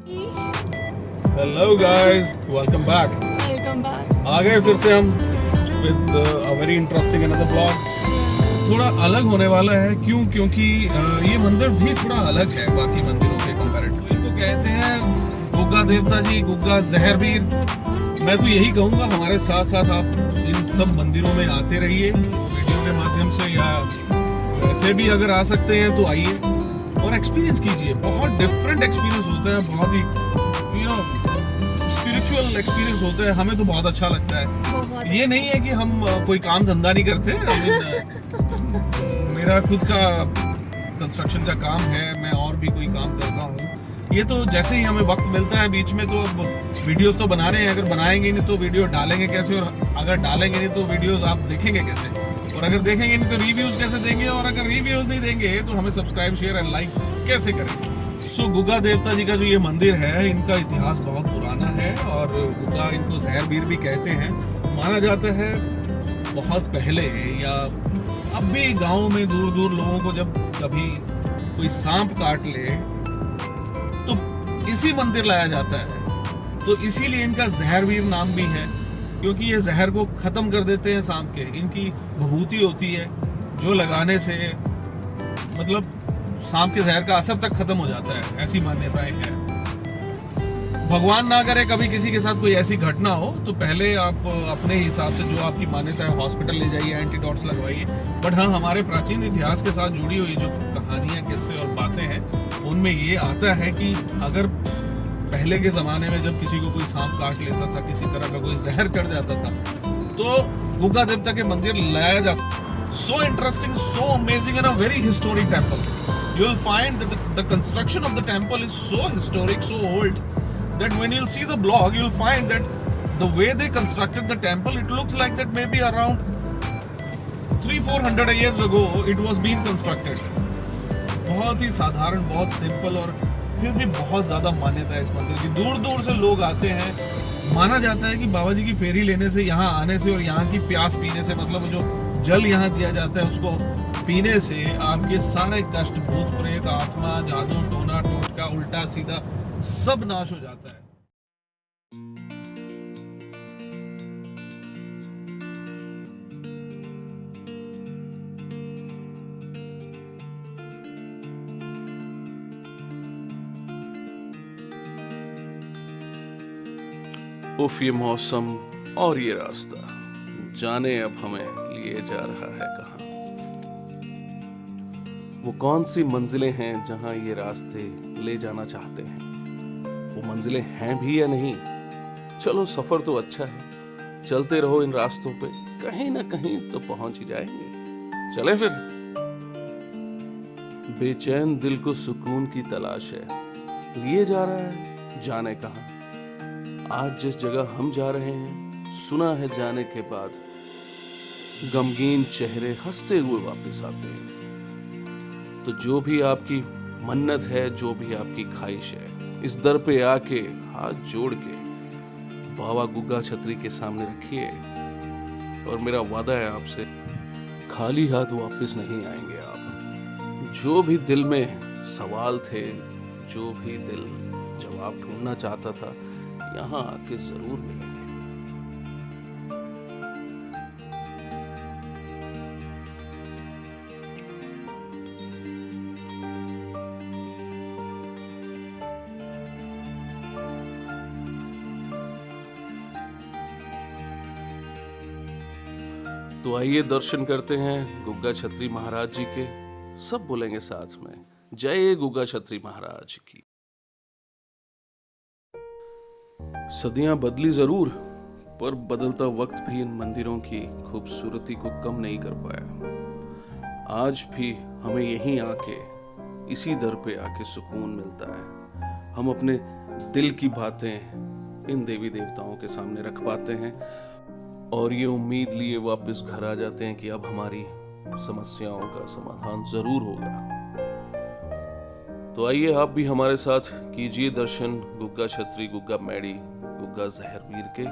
Hello guys, welcome back. आ गए फिर से हम with a very interesting another blog. थोड़ा अलग होने वाला है, क्योंकि ये मंदिर भी थोड़ा अलग है बाकी मंदिरों के कंपैरेटिवली। इनको कहते हैं गुग्गा देवता जी, गुग्गा जहरवीर। मैं तो यही कहूँगा, हमारे साथ साथ आप इन सब मंदिरों में आते रहिए वीडियो के माध्यम से, या वैसे भी अगर आ सकते हैं तो आइए और एक्सपीरियंस कीजिए। बहुत डिफरेंट एक्सपीरियंस होता है, बहुत ही स्पिरिचुअल एक्सपीरियंस होता है। हमें तो बहुत अच्छा लगता है। ये नहीं है कि हम कोई काम धंधा नहीं करते। मेरा खुद का कंस्ट्रक्शन का काम है, मैं और भी कोई काम करता हूँ। ये तो जैसे ही हमें वक्त मिलता है बीच में, तो अब वीडियोस तो बना रहे हैं। अगर बनाएंगे नहीं तो वीडियो डालेंगे कैसे, और अगर डालेंगे नहीं तो वीडियोस आप देखेंगे कैसे, और अगर देखेंगे नहीं तो रिव्यूज कैसे देंगे, और अगर रिव्यूज नहीं देंगे तो हमें सब्सक्राइब, शेयर एंड लाइक कैसे करेंगे। सो गुग्गा देवता जी का जो ये मंदिर है, इनका इतिहास बहुत पुराना है, और गुग्गा इनको जहरवीर भी कहते हैं। माना जाता है बहुत पहले, या अब भी गाँव में दूर दूर लोगों को जब कभी कोई सांप काट ले तो इसी मंदिर लाया जाता है। तो इसीलिए इनका जहरवीर नाम भी है, क्योंकि ये जहर को खत्म कर देते हैं सांप के। इनकी भभूति होती है जो लगाने से मतलब सांप के जहर का असर तक खत्म हो जाता है, ऐसी मान्यताएं हैं। भगवान ना करे कभी किसी के साथ कोई ऐसी घटना हो, तो पहले आप अपने हिसाब से जो आपकी मान्यता है हॉस्पिटल ले जाइए, एंटीडॉट्स लगवाइए। बट हाँ, हमारे प्राचीन इतिहास के साथ जुड़ी हुई जो कहानियां, किस्से और बातें हैं, उनमें ये आता है कि अगर पहले के जमाने में जब किसी को कोई सांप काट लेता था, किसी तरह का कोई जहर चढ़ जाता था, तो गुग्गा देवता के मंदिर लाया जाता। So interesting, so amazing, and a very historic temple. You'll find that the construction of the temple is so historic, so old, that when you'll see the blog, you'll find that the way they constructed the temple, it looks like that maybe around 300-400 years ago it was being constructed. बहुत ही साधारण, बहुत simple, और फिर भी बहुत ज्यादा मान्यता है इस मंदिर की। दूर दूर से लोग आते हैं। माना जाता है कि बाबा जी की फेरी लेने से, यहाँ आने से और यहाँ की प्यास पीने से, मतलब जो जल यहाँ दिया जाता है उसको पीने से आपके सारे कष्ट, भूत प्रेत, आत्मा, जादू टोना टोटका, उल्टा सीधा सब नाश हो जाता है। उफ, ये मौसम और ये रास्ता, जाने अब हमें लिए जा रहा है कहाँ। वो कौन सी मंजिलें हैं जहां ये रास्ते ले जाना चाहते हैं। वो मंजिलें हैं भी या नहीं, चलो सफर तो अच्छा है, चलते रहो इन रास्तों पे, कहीं ना कहीं तो पहुंच ही जाएंगे। चले फिर। बेचैन दिल को सुकून की तलाश है, लिए जा रहा है जाने कहाँ। आज जिस जगह हम जा रहे हैं, सुना है जाने के बाद गमगीन चेहरे हंसते हुए वापस आते हैं। तो जो भी आपकी मन्नत है, जो भी आपकी ख्वाहिश है, इस दर पे आके हाथ जोड़ के बाबा गुग्गा छतरी के सामने रखिए, और मेरा वादा है आपसे, खाली हाथ वापस नहीं आएंगे आप। जो भी दिल में सवाल थे, जो भी दिल जवाब ढूंढना चाहता था, यहाँ आके जरूर मिलेंगे। तो आइए दर्शन करते हैं गुग्गा छतरी महाराज जी के। सब बोलेंगे साथ में, जय गुग्गा छतरी महाराज की। सदियां बदली जरूर, पर बदलता वक्त भी इन मंदिरों की खूबसूरती को कम नहीं कर पाया। आज भी हमें यहीं आके, इसी दर पे आके सुकून मिलता है। हम अपने दिल की बातें इन देवी देवताओं के सामने रख पाते हैं, और ये उम्मीद लिए वापस घर आ जाते हैं कि अब हमारी समस्याओं का समाधान जरूर होगा। तो आइए आप भी हमारे साथ कीजिए दर्शन गुग्गा छतरी, गुग्गा मैडी, गुग्गा जहरवीर के।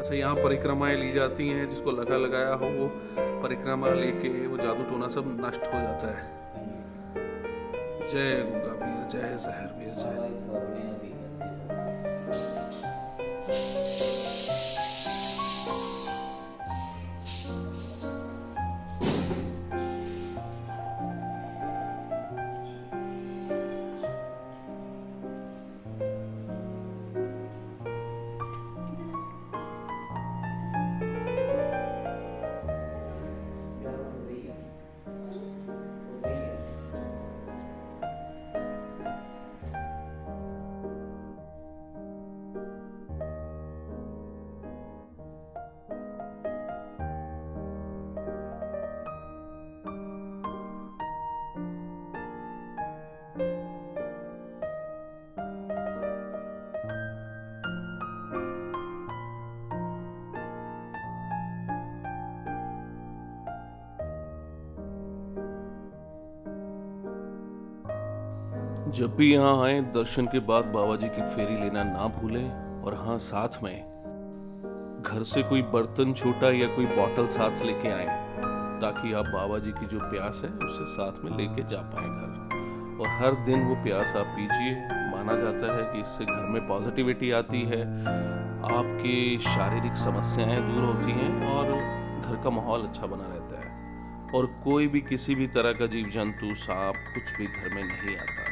अच्छा, यहाँ परिक्रमाएं ली जाती हैं, जिसको लगा लगाया हो वो परिक्रमा लेके वो जादू टोना सब नष्ट हो जाता है। जय गुगा वीर, जय जहर वीर, जय। जब भी यहाँ आए दर्शन के बाद बाबा जी की फेरी लेना ना भूलें। और हाँ, साथ में घर से कोई बर्तन छोटा या कोई बॉटल साथ लेके आए, ताकि आप बाबा जी की जो प्यास है उसे साथ में लेके जा पाए घर। और हर दिन वो प्यास आप पीजिए। माना जाता है कि इससे घर में पॉजिटिविटी आती है, आपकी शारीरिक समस्याएं दूर होती हैं और घर का माहौल अच्छा बना रहता है। और कोई भी किसी भी तरह का जीव जंतु, सांप, कुछ भी घर में नहीं आता।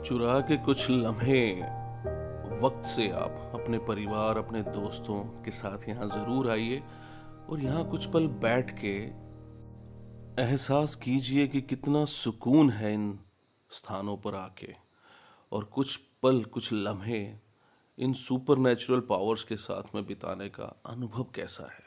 चुरा के कुछ लम्हे वक्त से आप अपने परिवार, अपने दोस्तों के साथ यहाँ जरूर आइए और यहाँ कुछ पल बैठ के एहसास कीजिए कि कितना सुकून है इन स्थानों पर आके। और कुछ पल, कुछ लम्हे इन सुपर नेचुरल पावर्स के साथ में बिताने का अनुभव कैसा है।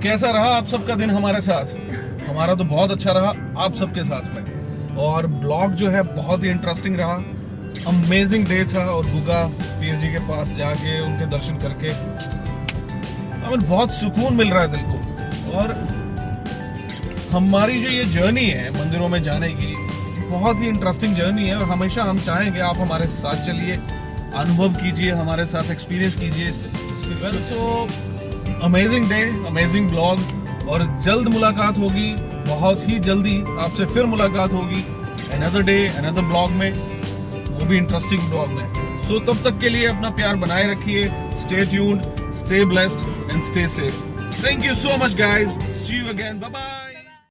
कैसा रहा आप सबका दिन हमारे साथ? हमारा तो बहुत अच्छा रहा आप सबके साथ में। और ब्लॉग जो है बहुत ही इंटरेस्टिंग रहा, अमेजिंग डे था। और गुगा पीर जी के पास जाके उनके दर्शन करके हमें बहुत सुकून मिल रहा है दिल को। और हमारी जो ये जर्नी है मंदिरों में जाने की, बहुत ही इंटरेस्टिंग जर्नी है। और हमेशा हम चाहेंगे आप हमारे साथ चलिए, अनुभव कीजिए, हमारे साथ एक्सपीरियंस कीजिए। So amazing day, amazing blog, और जल्द मुलाकात होगी बहुत ही जल्दी आपसे फिर मुलाकात होगी अनदर डे अनदर ब्लॉग में, वो भी इंटरेस्टिंग ब्लॉग में। सो तब तक के लिए अपना प्यार बनाए रखिए। Stay tuned, stay blessed and stay safe. Thank you so much guys, see you again, bye bye.